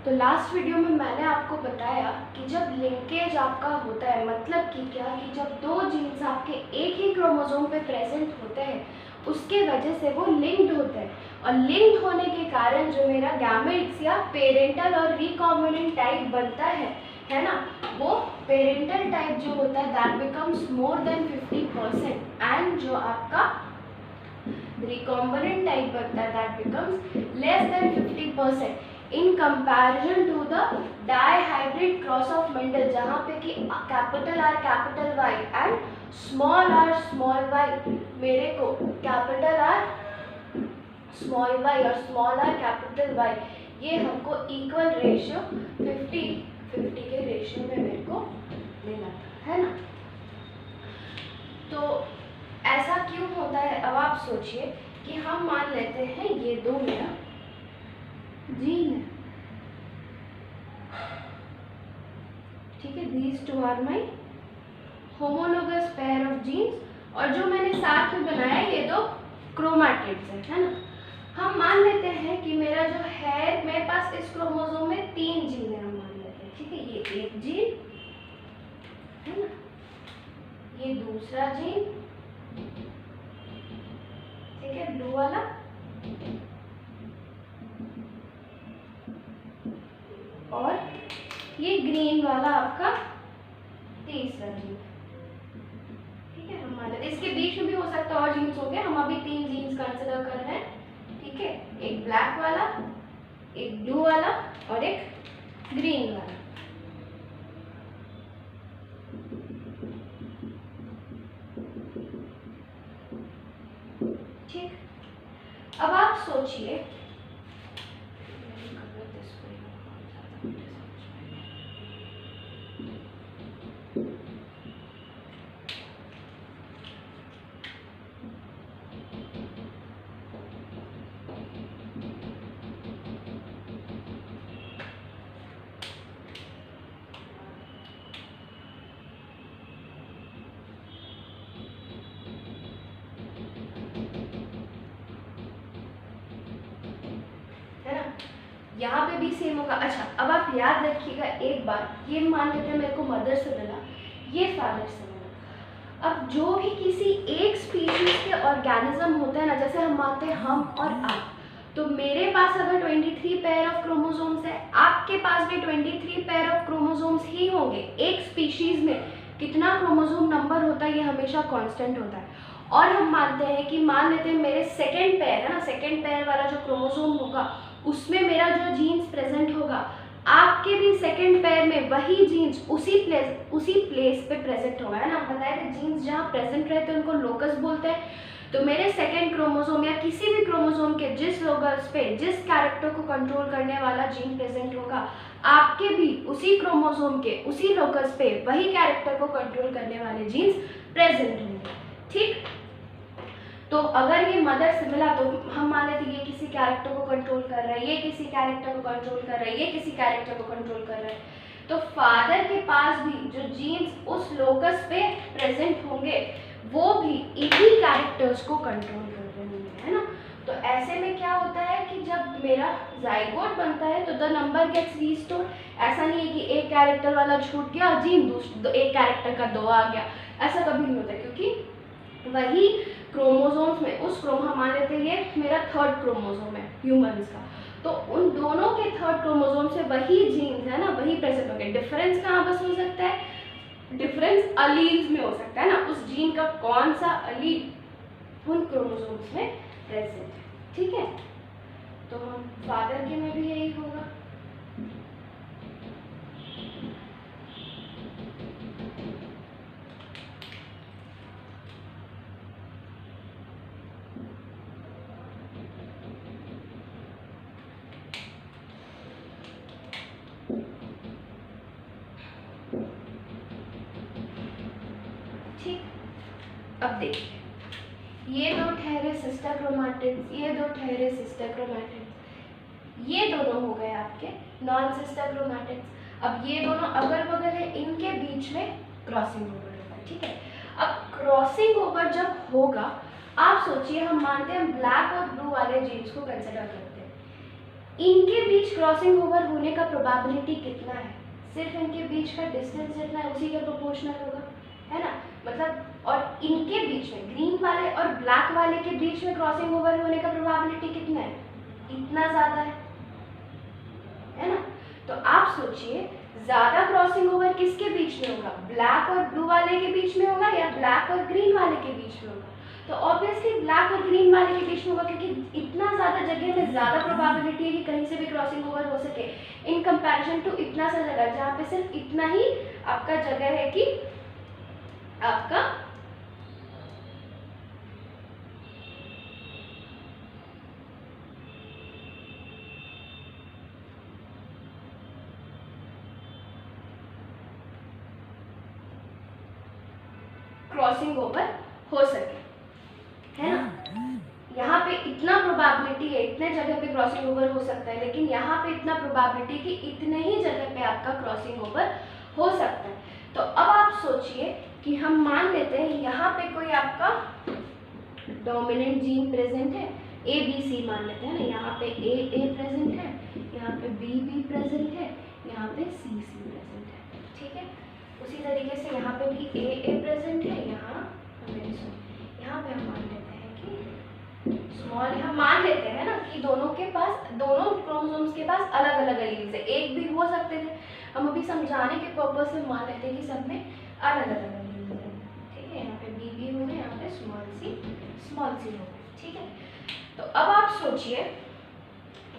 तो last video में मैंने आपको बताया कि जब लिंकेज आपका होता है, मतलब कि क्या, कि जब दो जीन्स आपके एक ही क्रोमोसोम पे प्रेजेंट होते हैं उसके वजह से वो लिंक्ड होते हैं, और लिंक्ड होने के कारण जो मेरा गैमेट्स या पेरेंटल और रिकॉम्बिनेंट टाइप बनता है ना, वो पेरेंटल टाइप जो होता है that becomes more than 50%, and जो आपका recombinant type बनता है that becomes less than 50% in comparison to the dihybrid cross of Mendel, जहाँ पे कि capital R capital Y and small r small y, मेरे को कैपिटल R स्मॉल y और स्मॉल r कैपिटल Y ये हमको इक्वल रेशियो 50-50 के ratio में मेरे को मिला था, है ना। तो ऐसा क्यों होता है? अब आप सोचिए कि हम मान लेते हैं ये दो मेरा जीन है, ठीक है, these two are my homologous pair of genes, और जो मैंने साथ में बनाया ये दो क्रोमैटिड्स है ना। हम मान लेते हैं कि मेरा जो है, मेरे पास इस क्रोमोसोम में 3 जीन है, हम मान लेते हैं, ठीक है, ये एक जीन है ना, ये दूसरा जीन, ठीक है, ब्लू वाला, और ये ग्रीन वाला आपका तीसरा जीन, ठीक है। हम मान लेते इसके बीच में भी हो सकता है और जीन्स हो गए, हम अभी 3 जीन्स कंसिडर कर रहे हैं, ठीक है, एक ब्लैक वाला, एक ब्लू वाला और एक ग्रीन वाला। ठीक, अब आप सोचिए, यहाँ पे भी सेम होगा। अच्छा, अब आप याद रखिएगा एक बार, ये मान लेते हैं मेरे को मदर से मिला, ये फादर से मिला। अब जो भी किसी एक स्पीशीज के ऑर्गेनिज्म होते हैं ना, जैसे हम मानते हैं हम और आप, तो मेरे पास अगर 23 पेयर ऑफ क्रोमोसोम्स है, आपके पास भी 23 पेयर ऑफ क्रोमोसोम्स ही होंगे। एक स्पीशीज में कितना क्रोमोसोम नंबर होता है ये हमेशा कांस्टेंट होता है। और हम मानते हैं कि, मान लेते हैं मेरे सेकेंड पेयर है ना, सेकेंड पेयर वाला जो क्रोमोसोम होगा उसमें मेरा जो जीन्स प्रेजेंट होगा, आपके भी सेकेंड पेयर में वही जीन्स उसी प्लेस पे प्रेजेंट होगा, है ना। बताया कि जीन्स जहाँ प्रेजेंट रहते हैं उनको लोकस बोलते हैं। तो मेरे सेकेंड क्रोमोसोम या किसी भी क्रोमोसोम के जिस लोकस पे जिस कैरेक्टर को कंट्रोल करने वाला जीन प्रेजेंट होगा, आपके भी उसी क्रोमोसोम के उसी लोकस पे वही कैरेक्टर को कंट्रोल करने वाले जीन्स प्रेजेंट होंगे, ठीक। तो अगर ये मदर से मिला तो हम मान लेते ये किसी कैरेक्टर को कंट्रोल कर रहा है, ये किसी कैरेक्टर को कंट्रोल कर रहा है, ये किसी कैरेक्टर को कंट्रोल कर रहा है। तो फादर के पास भी जो जीन्स उस लोकस पे प्रेजेंट होंगे वो भी इन्हीं कैरेक्टर्स को कंट्रोल कर रहे होंगे, है ना। तो ऐसे में क्या होता है कि जब मेरा जाइगोट बनता है तो द नंबर गेट्स रीस्टोर्ड। ऐसा नहीं है कि एक कैरेक्टर वाला छूट गया जीन, एक कैरेक्टर का 2 आ गया, ऐसा कभी नहीं होता, क्योंकि वही क्रोमोसोम्स में हम मान लेते हैं ये मेरा 3rd क्रोमोसोम है ह्यूमंस का, तो उन दोनों के 3rd क्रोमोसोम से वही जीन्स है ना, वही प्रेजेंट होंगे। डिफरेंस कहाँ बस हो सकता है? डिफरेंस अलील्स में हो सकता है ना, उस जीन का कौन सा अलील उन क्रोमोसोम्स में प्रेजेंट है, ठीक है। तो हम फादर के में भी यही होगा। ठीक, अब देखिए, ये दो ठहरे सिस्टर क्रोमैटिड्स, ये दो ठहरे सिस्टर क्रोमैटिड्स, ये दोनों हो गए आपके नॉन सिस्टर क्रोमैटिड्स। अब ये दोनों अगल बगल है, इनके बीच में क्रॉसिंग ओवर होगा, ठीक है। अब क्रॉसिंग ओवर जब होगा, आप सोचिए, हम मानते हैं ब्लैक और ब्लू वाले जीन्स को कंसिडर करते हैं, इनके बीच क्रॉसिंग ओवर होने का प्रोबेबिलिटी कितना है? सिर्फ इनके बीच का डिस्टेंस जितना है उसी के प्रोपोर्शनल होगा, है ना। मतलब और इनके बीच में ग्रीन वाले और ब्लैक वाले के बीच में क्रॉसिंग ओवर होने का प्रोबेबिलिटी कितना है? इतना ज़्यादा है ना। तो आप सोचिए ज़्यादा क्रॉसिंग ओवर किसके बीच में होगा? ब्लैक और ब्लू वाले के बीच में होगा या ब्लैक और ग्रीन वाले के बीच में होगा? तो ऑब्वियसली ब्लैक और ग्रीन वाले के बीच में होगा, क्योंकि इतना ज़्यादा जगह में ज़्यादा प्रोबेबिलिटी है कि कहीं से भी क्रॉसिंग ओवर हो सके इन कंपैरिजन टू इतना सा जगह जहाँ पे सिर्फ इतना ही आपका जगह है कि आपका क्रॉसिंग ओवर हो सके, है ना। यहाँ पे इतना प्रोबेबिलिटी है, इतने जगह पे क्रॉसिंग ओवर हो सकता है, लेकिन यहाँ पे इतना प्रोबेबिलिटी कि इतने ही जगह पे आपका क्रॉसिंग ओवर हो सकता है। तो अब आप सोचिए कि हम मान लेते हैं यहाँ पे कोई आपका डोमिनेंट जीन प्रेजेंट है, ए बी सी मान लेते हैं ना। यहाँ पे ए प्रेजेंट है, यहाँ पे बी प्रेजेंट है, यहाँ पे सी प्रेजेंट है, ठीक है। उसी तरीके से यहाँ पे भी ए प्रेजेंट है, यहाँ पे हम मान लेते हैं कि स्मॉल, हम मान लेते हैं ना कि दोनों क्रोमोसोम्स के पास अलग अलग एलील्स है। एक भी हो सकते थे, हम अभी समझाने के पर्पज से मान लेते हैं कि सब में अलग अलग एलील्स है, ठीक है। यहाँ पे बी हो गए, यहाँ पे स्मॉल सी हो गए, ठीक है। तो अब आप सोचिए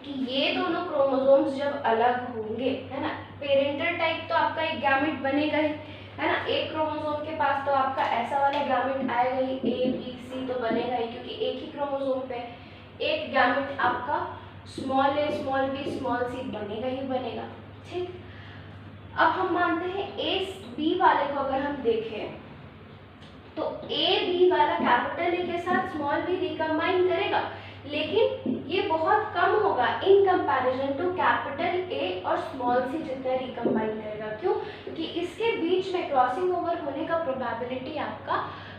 कि ये दोनों क्रोमोसोम्स जब अलग होंगे, है ना, पेरेंटल टाइप तो आपका एक गैमेट बनेगा ही, है ना। एक क्रोमोसोम के पास तो आपका ऐसा वाला गैमेट आएगा ही, ए बी सी तो बनेगा ही, क्योंकि एक ही क्रोमोसोम पे एक गैमेट आपका small a small b small सी बनेगा ही बनेगा, ठीक। अब हम मानते हैं ए बी वाले को अगर हम देखें तो ए बी वाला कैपिटल ए के साथ स्मॉल बी रिकम्बाइन करेगा, लेकिन ये बहुत कम होगा in comparison to capital A और स्मॉल सी जितना रिकम्बाइन करेगा। क्यों? क्योंकि इसके बीच में क्रॉसिंग ओवर होने का प्रोबेबिलिटी आपका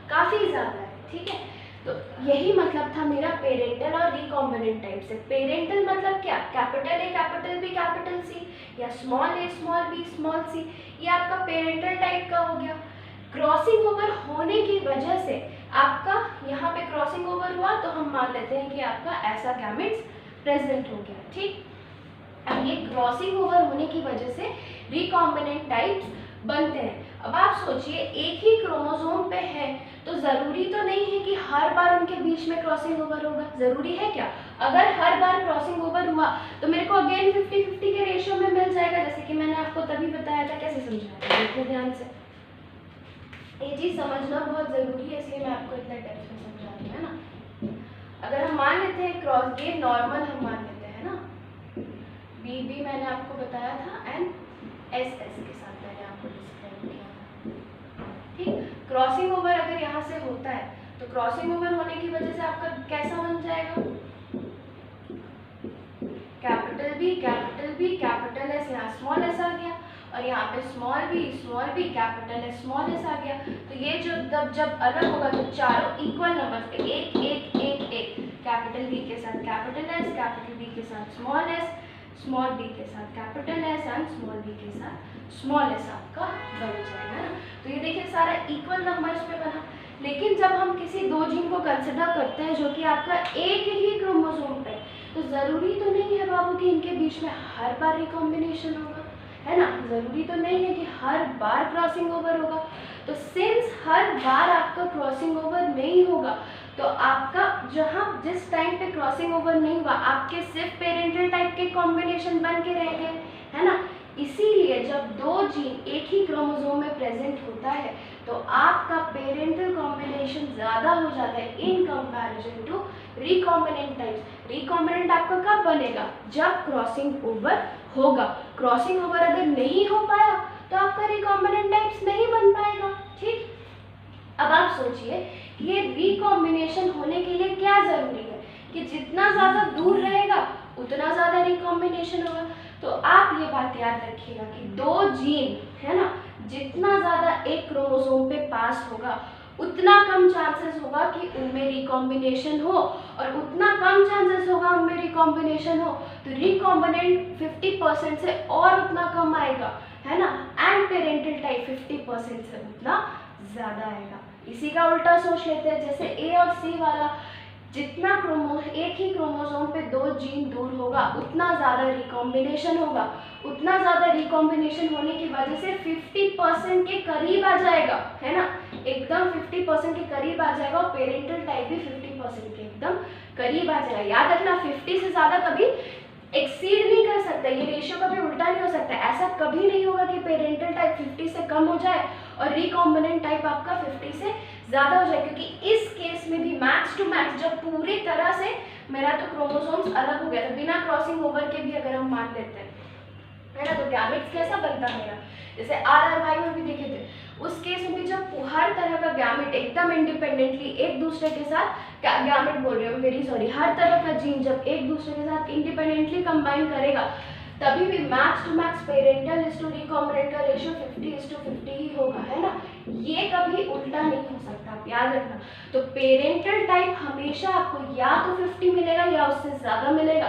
काफ़ी ज़्यादा है, ठीक है। तो यही मतलब था मेरा पेरेंटल और रिकॉम्बिनेंट टाइप से। पेरेंटल मतलब क्या? Capital A capital B capital C, या small a small b small c, ये आपका पेरेंटल टाइप का हो गया। क्रॉसिंग ओवर होने की वजह से आपका यहाँ पे क्रॉसिंग ओवर हुआ तो हम मान लेते हैं कि आपका ऐसा गैमेट्स प्रेजेंट हो गया, ठीक। अब ये क्रॉसिंग ओवर होने की वजह से रिकॉम्बिनेंट टाइप्स बनते हैं। अब आप सोचिए एक ही क्रोमोसोम पे है तो ज़रूरी तो नहीं है कि हर बार उनके बीच में क्रॉसिंग ओवर होगा, ज़रूरी है क्या? अगर हर बार क्रॉसिंग ओवर हुआ तो मेरे को अगेन 50-50 के रेशियो में मिल जाएगा, जैसे कि मैंने आपको तभी बताया था। कैसे समझाया था? देखो ध्यान से, ये चीज़ समझना बहुत ज़रूरी है, इसलिए मैं आपको इतना डेप्थ में समझा रही हूँ, है ना। अगर हम मान लेते हैं क्रॉस, ये नॉर्मल हम मान लेते हैं ना, बी मैंने आपको बताया था एंड एस के साथ मैंने आपको डिस्क्राइब किया था, ठीक। क्रॉसिंग ओवर अगर यहाँ से होता है तो क्रॉसिंग ओवर होने की वजह से आपका कैसा बन जाएगा? कैपिटल बी कैपिटल एस, यहाँ स्मॉल एस आ गया, और यहाँ पे small b capital s small s आ गया। तो ये जो जब अलग होगा तो चारों इक्वल नंबर, एक एक एक एक, कैपिटल बी के साथ कैपिटल एस, कैपिटल बी के साथ स्मॉल एस, स्मॉल बी के साथ capital S and small b के साथ स्मॉल एस आपका बन जाएगा ना। तो ये देखिए सारा इक्वल नंबर्स पे बना। लेकिन जब हम किसी दो जीन को कंसिडर करते हैं जो कि आपका एक ही क्रोमोसोम पे, तो ज़रूरी तो नहीं है बाबू कि इनके बीच में हर बार रिकॉम्बिनेशन होगा, है ना। ज़रूरी तो नहीं है कि हर बार क्रॉसिंग ओवर होगा। तो सिंस हर बार आपका क्रॉसिंग ओवर नहीं होगा तो आपका जहाँ जिस टाइम पे क्रॉसिंग ओवर नहीं हुआ आपके सिर्फ पेरेंटल टाइप के कॉम्बिनेशन बन के रह गए, है ना। इसीलिए जब दो जीन एक ही क्रोमोसोम में प्रेजेंट होता है तो आपका पेरेंटल कॉम्बिनेशन ज़्यादा हो जाता है in comparison to recombinant types. Recombinant आपका कब बनेगा? जब क्रॉसिंग ओवर होगा। क्रॉसिंग ओवर अगर नहीं हो पाया तो आपका रिकॉम्बिनेंट टाइप्स नहीं बन पाएगा, ठीक। अब आप सोचिए कि ये रिकॉम्बिनेशन होने के लिए क्या ज़रूरी है कि जितना ज़्यादा दूर रहेगा उतना ज़्यादा रिकॉम्बिनेशन होगा। तो आप ये बात याद रखिएगा कि दो जीन, है ना, जितना ज़्यादा एक क्रोमोसोम पे पास होगा उतना कम चांसेस होगा कि उनमें रिकॉम्बिनेशन हो, और उतना कम चांसेस होगा उनमें रिकॉम्बिनेशन हो तो रिकॉम्बिनेंट 50% से और उतना कम आएगा, है ना। एंड पेरेंटल टाइप 50% से उतना ज़्यादा आएगा। इसी का उल्टा सोच लेते हैं, जैसे ए और सी वाला, जितना एक ही क्रोमोसोम पे 2 जीन दूर होगा उतना ज़्यादा रिकॉम्बिनेशन होगा, उतना ज़्यादा रिकॉम्बिनेशन होने की वजह से 50% के करीब आ जाएगा, है ना, एकदम 50% के करीब आ जाएगा, और पेरेंटल टाइप भी 50% के एकदम करीब आ जाएगा। याद रखना 50 से ज़्यादा कभी एक्सीड नहीं कर सकता, ये रेशियो कभी उल्टा नहीं हो सकता। ऐसा कभी नहीं होगा कि पेरेंटल टाइप 50 से कम हो जाए और रिकॉम्बिनेंट टाइप आपका 50 से ज़्यादा हो जाए, क्योंकि इस केस में भी मैक्स टू मैक्स जब पूरी तरह से मेरा तो क्रोमोसोम्स अलग हो गया था बिना क्रॉसिंग ओवर के भी अगर हम मान लेते हैं, है ना, तो गैमेट्स कैसा बनता है मेरा, जैसे RRY में भी देखे थे, उस केस में भी जब हर तरह का गैमेट एकदम इंडिपेंडेंटली एक दूसरे के साथ, गैमेट बोल रही हूँ वेरी सॉरी, हर तरह का जीन जब एक दूसरे के साथ इंडिपेंडेंटली कंबाइन करेगा तभी भी max to max parental is to recombinant का रेशियो 50:50 ही होगा, है ना। ये कभी उल्टा नहीं हो सकता, आप याद रखना। तो पेरेंटल टाइप हमेशा आपको या तो 50 मिलेगा या उससे ज़्यादा मिलेगा,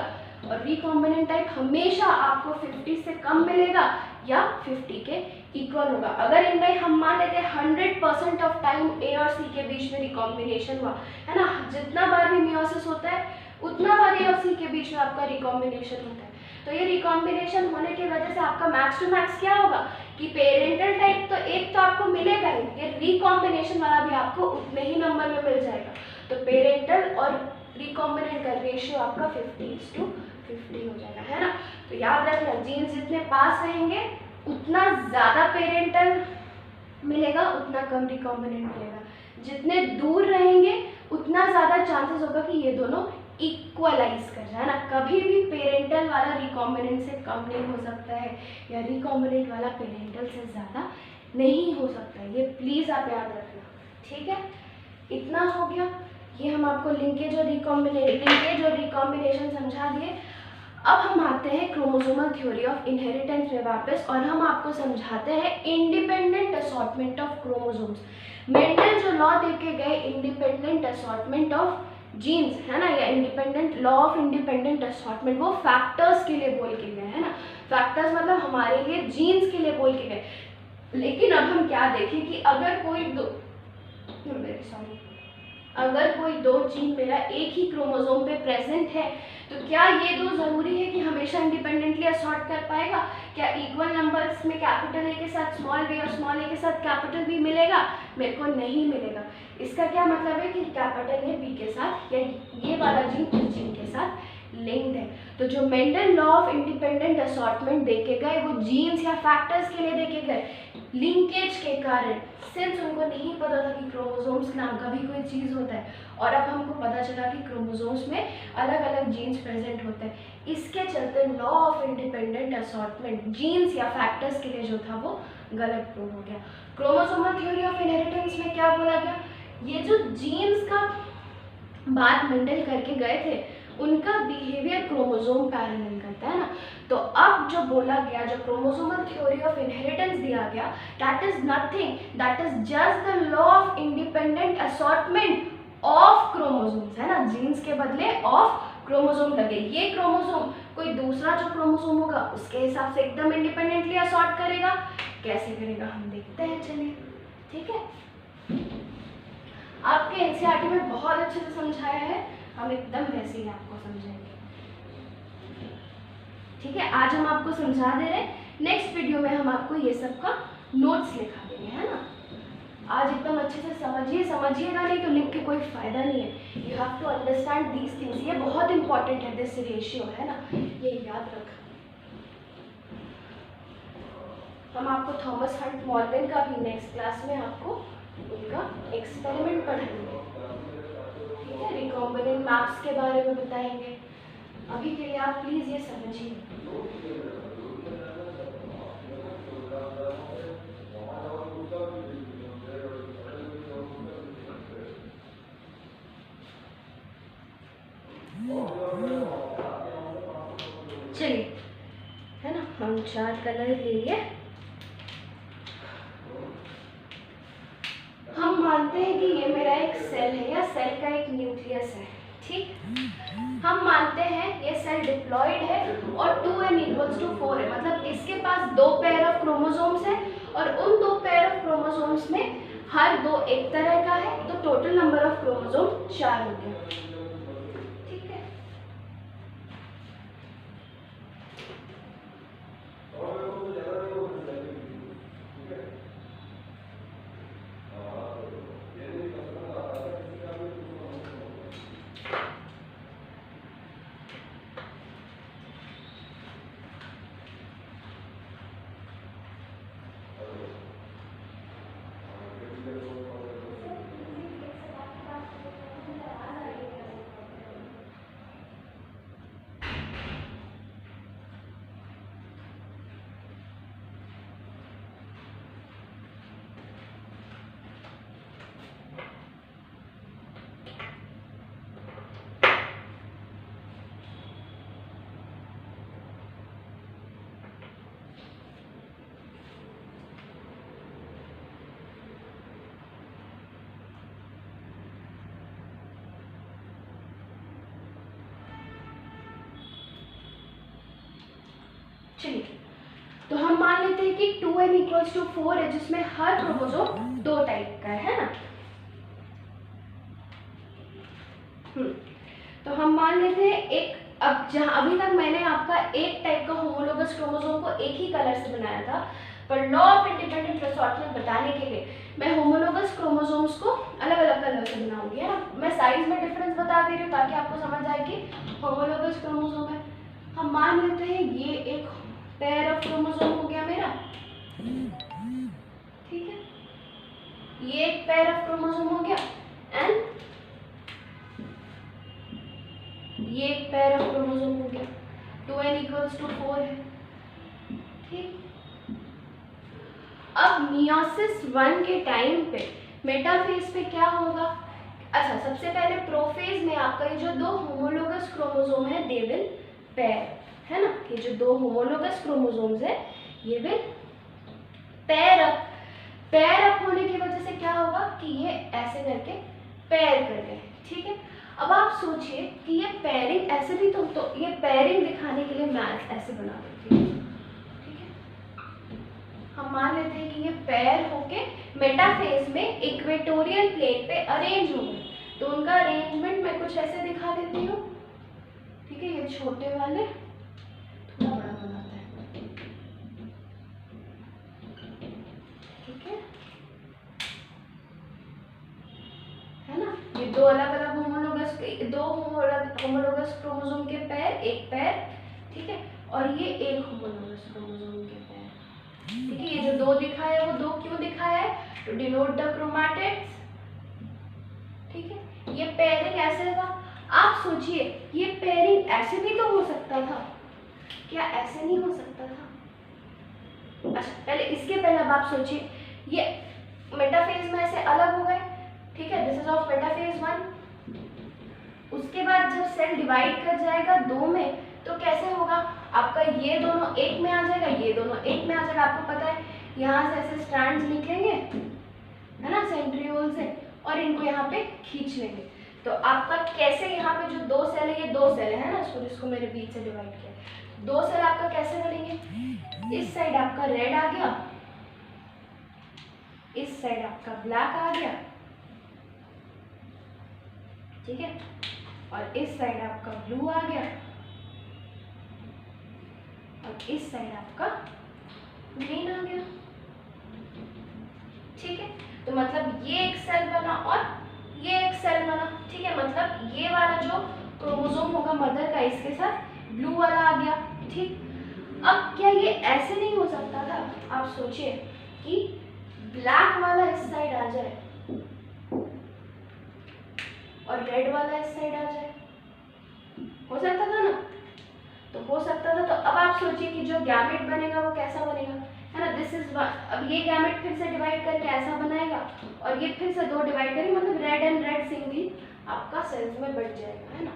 और रिकॉम्बिनेंट टाइप हमेशा आपको 50 से कम मिलेगा या 50 के इक्वल होगा। अगर इनमें हम मान लेते हैं 100% ऑफ टाइम ए और सी के बीच में रिकॉम्बिनेशन हुआ, है ना, जितना बार भी मियोसिस होता है उतना बार ए और सी के बीच में आपका रिकॉम्बिनेशन होता है, तो ये रिकॉम्बिनेशन होने की वजह से आपका मैक्स टू मैक्स क्या होगा कि पेरेंटल टाइप तो एक तो आपको मिलेगा ही, ये रिकॉम्बिनेशन वाला भी आपको उतने ही नंबर में मिल जाएगा। तो पेरेंटल और रिकॉम्बिनेंट का रेशियो आपका 50:50 हो जाएगा, है ना। तो याद रखना जीन्स जितने पास रहेंगे उतना ज़्यादा पेरेंटल मिलेगा, उतना कम रिकॉम्बिनेंट मिलेगा, जितने दूर रहेंगे उतना ज़्यादा चांसेस होगा कि ये दोनों इक्वलाइज कर जाए ना। कभी भी पेरेंटल वाला रिकॉम्बिनेंट से कम नहीं हो सकता है, या रिकॉम्बिनेंट वाला पेरेंटल से ज़्यादा नहीं हो सकता है, ये प्लीज़ आप याद रखना, ठीक है। इतना हो गया, ये हम आपको लिंकेज और रिकॉम्बिनेशन समझा दिए। अब हम आते हैं क्रोमोसोमल थ्योरी ऑफ इनहेरिटेंस में वापस, और हम आपको समझाते हैं independent assortment of chromosomes. Mendel जो लॉ देके गए इंडिपेंडेंट असॉर्टमेंट ऑफ जीन्स, है ना, या independent law of independent assortment, वो फैक्टर्स के लिए बोल के गए, है ना। फैक्टर्स मतलब हमारे लिए जीन्स के लिए बोल के गए। लेकिन अब हम क्या देखें कि अगर कोई दो जीन मेरा एक ही क्रोमोसोम पे प्रेजेंट है तो क्या ये दो ज़रूरी है कि हमेशा इंडिपेंडेंटली असॉर्ट कर पाएगा? क्या इक्वल नंबर्स में कैपिटल ए के साथ स्मॉल बी और स्मॉल ए के साथ कैपिटल बी मिलेगा? मेरे को नहीं मिलेगा। इसका क्या मतलब है कि कैपिटल ए बी के साथ या ये वाला जीन इस जीन के साथ लिंक्ड है। तो जो Mendel law of independent assortment देके गए वो जीन्स या फैक्टर्स के लिए देके गए, लिंकेज के कारण, सिंस उनको नहीं पता था कि क्रोमोसोम्स नाम का भी कोई चीज़ होता है, और अब हमको पता चला कि क्रोमोसोम्स में अलग अलग जीन्स प्रेजेंट होते हैं। इसके चलते law of independent assortment genes या फैक्टर्स के लिए जो था वो गलत प्रूव हो गया। क्रोमोसोमल थ्योरी ऑफ इनहेरिटेंस में क्या बोला गया, ये जो जीन्स का बात मेंडल करके गए थे उनका बिहेवियर क्रोमोसोम पैरेलल करता है ना। तो अब जो बोला गया, जो क्रोमोसोमल थ्योरी ऑफ इनहेरिटेंस दिया गया, that is nothing, that is just the law of independent assortment of chromosomes, है ना, जीन्स के बदले ऑफ क्रोमोसोम लगे। ये क्रोमोसोम कोई दूसरा जो क्रोमोसोम होगा उसके हिसाब से एकदम इंडिपेंडेंटली असॉर्ट करेगा। कैसे करेगा हम देखते हैं, चलिए, ठीक है। आपके एनसीईआरटी में बहुत अच्छे से समझाया है, हम एकदम वैसे ही आपको समझाएंगे, ठीक है। आज हम आपको समझा दे रहे हैं, नेक्स्ट वीडियो में हम आपको ये सब का नोट्स लिखा देंगे, है ना। आज एकदम अच्छे से समझिएगा नहीं तो लिख के कोई फायदा नहीं है। You have to understand these things, ये बहुत इंपॉर्टेंट है, दिस रेशियो, है ना, ये याद रख। हम आपको थॉमस हंट मॉर्गन का भी नेक्स्ट क्लास में आपको उनका एक्सपेरिमेंट पढ़ाएंगे, ठीक है, रिकॉम्बिनेंट मैप्स के बारे में बताएंगे। अभी के लिए आप प्लीज़ ये समझिए। चलिए, है ना, हम 4 कलर ले लिए। हम मानते हैं कि न्यूक्लियस है, ठीक। हम मानते हैं ये सेल डिप्लॉयड है और 2n इक्वल्स टू 4 है, मतलब इसके पास 2 पेयर ऑफ क्रोमोसोम्स है और उन 2 पेयर ऑफ क्रोमोसोम्स में हर 2 एक तरह का है, तो टोटल नंबर ऑफ क्रोमोसोम 4 हो गया, ठीक है। चलिए, तो हम मान लेते हैं कि 2n इक्वल्स टू 4 है, जिसमें हर क्रोमोसोम 2 टाइप का है ना। तो हम मान लेते हैं एक, अब जहां अभी तक मैंने आपका एक टाइप का होमोलोगस क्रोमोसोम को एक ही कलर से बनाया था, पर लॉ ऑफ इंडिपेंडेंट रिसॉर्टमेंट बताने के लिए मैं होमोलोगस क्रोमोसोम्स को अलग अलग कलर से बनाऊंगी, है ना। मैं साइज में डिफरेंस बता दे रही हूँ ताकि आपको समझ आए कि होमोलोगस क्रोमोसोम है। हम मान लेते हैं ये एक पेयर ऑफ क्रोमोसोम हो गया मेरा, ठीक है, ये एक पेयर ऑफ क्रोमोसोम हो गया एंड ये एक पेयर ऑफ क्रोमोसोम हो गया, 2n इक्वल्स टू 4 है, ठीक। अब मियोसिस 1 के टाइम पे मेटाफेज पे क्या होगा? अच्छा, सबसे पहले प्रोफेज में आपका ये जो 2 होमोलोगस क्रोमोसोम है दे विल पेयर, है ना। ये जो 2 होमोलोगस क्रोमोसोम्स है ये will pair up. Pair up होने की वजह से क्या होगा कि ये ऐसे करके पेयर कर गए, ठीक है। अब आप सोचिए कि ये पेयरिंग ऐसे भी तो ये पेयरिंग दिखाने के लिए मैं ऐसे बना देती हूँ, ठीक है। हम मान लेते हैं कि ये पेयर होके मेटाफेज में इक्वेटोरियल प्लेट पे अरेंज हो गए, तो उनका अरेंजमेंट मैं कुछ ऐसे दिखा देती हूँ, ठीक है। ये छोटे वाले थोड़ा बड़ा बनाते हैं, ठीक है ना। ये 2 अलग अलग होमोलोगस क्रोमोसोम के पेयर, एक पेयर, ठीक है, और ये एक होमोलोगस क्रोमोसोम के पेयर, ठीक है। ये जो 2 दिखाया है वो 2 क्यों दिखाया है? टू डिनोट द क्रोमैटिड्स, ठीक है। ये पेयरिंग ऐसे होगा। आप सोचिए ये पेयरिंग ऐसे भी तो हो सकता था, क्या ऐसे नहीं हो सकता था? अच्छा, पहले इसके पहले अब आप सोचिए ये मेटाफेज में ऐसे अलग हो गए, ठीक है, दिस इज ऑफ मेटाफेज 1। उसके बाद जब सेल डिवाइड कर जाएगा 2 में, तो कैसे होगा? आपका ये दोनों एक में आ जाएगा, ये दोनों एक में आ जाएगा। आपको पता है यहाँ से ऐसे स्ट्रैंड्स निकलेंगे, है ना, सेंट्रियोल से, और इनको यहाँ पे खींच लेंगे। तो आपका कैसे यहाँ पे जो 2 सेल है, ये 2 सेल है ना, जिसको मैंने बीच से डिवाइड किया, 2 सेल आपका कैसे बनेंगे? इस साइड आपका रेड आ गया, इस साइड आपका ब्लैक आ गया, ठीक है, और इस साइड आपका ब्लू आ गया, और इस साइड आपका ग्रीन आ गया, ठीक है। तो मतलब ये एक सेल बना और ये एक सेल बना, ठीक है। मतलब ये वाला जो क्रोमोसोम होगा मदर का, इसके साथ ब्लू वाला आ गया, ठीक। अब क्या ये ऐसे नहीं हो सकता था? आप सोचिए कि ब्लैक वाला इस साइड आ जाए और रेड वाला इस साइड आ जाए, हो सकता था ना? तो हो सकता था। तो अब आप सोचिए कि जो गैमेट बनेगा वो कैसा बनेगा, है ना। दिस इज, अब ये गैमेट फिर से डिवाइड करके ऐसा बनाएगा, और ये फिर से 2 डिवाइड करेंगे, मतलब रेड एंड रेड सिंगल आपका सेल्स में बढ़ जाएगा, है ना।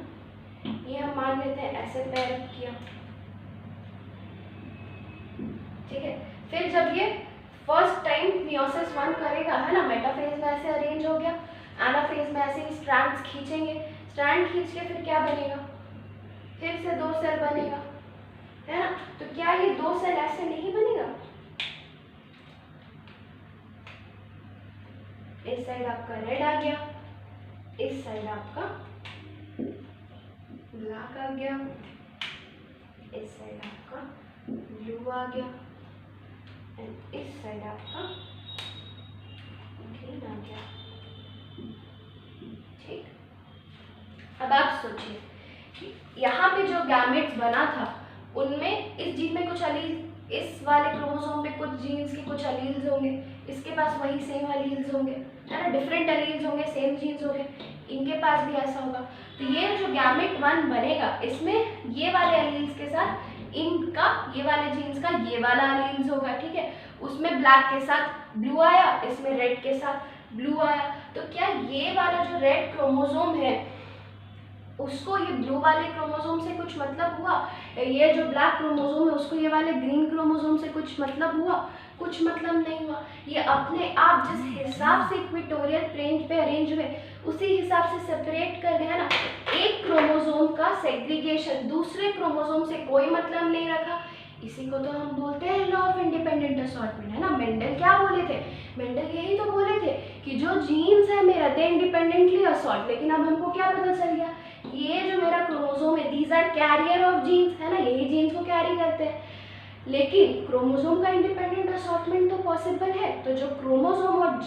ये हम मान लेते हैं ऐसे पेयर अप किया, ठीक है। फिर जब ये फर्स्ट टाइम मियोसिस 1 करेगा, है ना, मेटाफेज में ऐसे अरेंज हो गया, एनाफेज में ऐसे ही स्ट्रैंड्स खींचेंगे, स्ट्रैंड खींच के फिर क्या बनेगा, फिर से 2 सेल बनेगा, है ना। तो क्या ये 2 सेल ऐसे नहीं बनेगा, इस साइड आपका रेड आ गया, इस साइड आपका ब्लैक आ गया, इस साइड आपका ब्लू आ गया एंड इस साइड आपका ग्रीन आ गया। ठीक, अब आप सोचिए कि यहाँ पे जो गैमेट्स बना था उनमें इस जीन में कुछ अलील, इस वाले क्रोमोसोम पे कुछ जीन्स के कुछ अलील्स होंगे, इसके पास वही सेम अलील्स होंगे, है ना, डिफरेंट अलील्स होंगे, सेम जीन्स होंगे, इनके पास भी ऐसा होगा। तो ये जो गैमेट 1 बनेगा इसमें ये वाले अलील्स के साथ इनका, ये वाले जीन्स का ये वाला अलील्स होगा, ठीक है। उसमें ब्लैक के साथ ब्लू आया, इसमें रेड के साथ ब्लू आया। तो क्या ये वाला जो रेड क्रोमोसोम है उसको ये ब्लू वाले क्रोमोसोम से कुछ मतलब हुआ, ये जो ब्लैक क्रोमोसोम है उसको ये वाले ग्रीन क्रोमोसोम से कुछ मतलब हुआ, कुछ मतलब नहीं हुआ। ये अपने आप जिस हिसाब से इक्वेटोरियल रेंज पे अरेंज हुए उसी हिसाब से सेपरेट कर गए, है ना। एक क्रोमोसोम का सेग्रीगेशन दूसरे क्रोमोसोम से कोई मतलब नहीं रखा, इसी को तो हम बोलते हैं लॉ ऑफ इंडिपेंडेंट असॉर्टमेंट, है ना। मेंडल क्या बोले थे, मेंडल यही तो बोले थे कि जो जीन्स है मेरा दे इंडिपेंडेंटली असॉर्ट, लेकिन अब हमको क्या पता चल गया, ये जो मेरा क्रोमोसोम है these are carrier of genes, है ना, यही जीन्स को कैरी करते हैं। लेकिन क्रोमोसोम का इंडिपेंडेंट असॉर्टमेंट तो पॉसिबल है। तो जो क्रोमोसोम और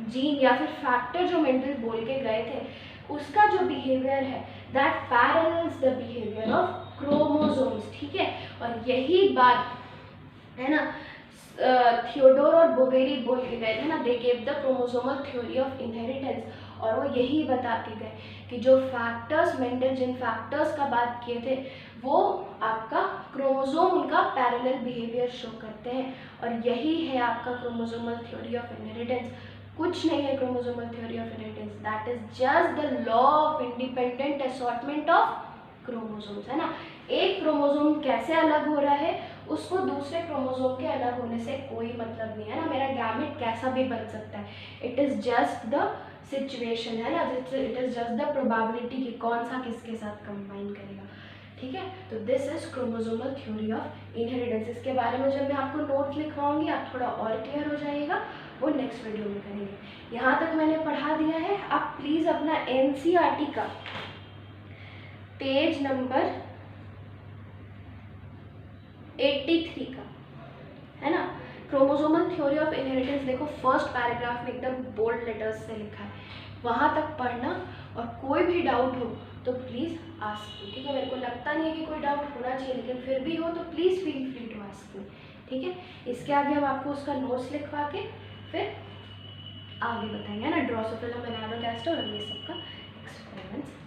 जीन या फिर फैक्टर जो मेंडल बोल के गए थे उसका जो बिहेवियर है that parallels the behaviour of chromosomes, ठीक है। और यही बात, है ना, थियोडोर और बोवेरी बोल के गए थे ना, they gave the chromosomal theory of inheritance, और वो यही बता के गए कि जो फैक्टर्स मेंडल जिन फैक्टर्स का बात किए थे वो आपका क्रोमोसोम उनका पैरेलल बिहेवियर शो करते हैं, और यही है आपका क्रोमोसोमल थ्योरी ऑफ इनहेरिटेंस। कुछ नहीं है chromosomal theory of inheritance, that is just the law of independent assortment of chromosomes, है ना। एक क्रोमोसोम कैसे अलग हो रहा है उसको दूसरे क्रोमोसोम के अलग होने से कोई मतलब नहीं, है ना। मेरा गैमेट कैसा भी बन सकता है, it is just the situation, है ना, it is just the probability कि कौन सा किसके साथ कंबाइन करेगा, ठीक है। तो this is chromosomal theory of inheritance. इसके बारे में जब मैं आपको नोट लिखवाऊंगी आप थोड़ा और क्लियर हो जाएगा, वो नेक्स्ट वीडियो में करेंगे। यहाँ तक मैंने पढ़ा दिया है, आप प्लीज़ अपना NCERT का पेज नंबर 83 का, है ना, क्रोमोसोमल थ्योरी ऑफ इनहेरिटेंस देखो, फर्स्ट पैराग्राफ में एकदम बोल्ड लेटर्स से लिखा है, वहाँ तक पढ़ना। और कोई भी डाउट हो तो प्लीज़ आस्क मी, ठीक है। मेरे को लगता नहीं है कि कोई डाउट होना चाहिए, लेकिन फिर भी हो तो please feel free to ask me, ठीक है। इसके आगे हम आपको उसका नोट्स लिखवा के फिर आगे बताएंगे, है ना, ड्रोसोफिला मोनोगास्टर और ये सब का एक्सपेरिमेंट्स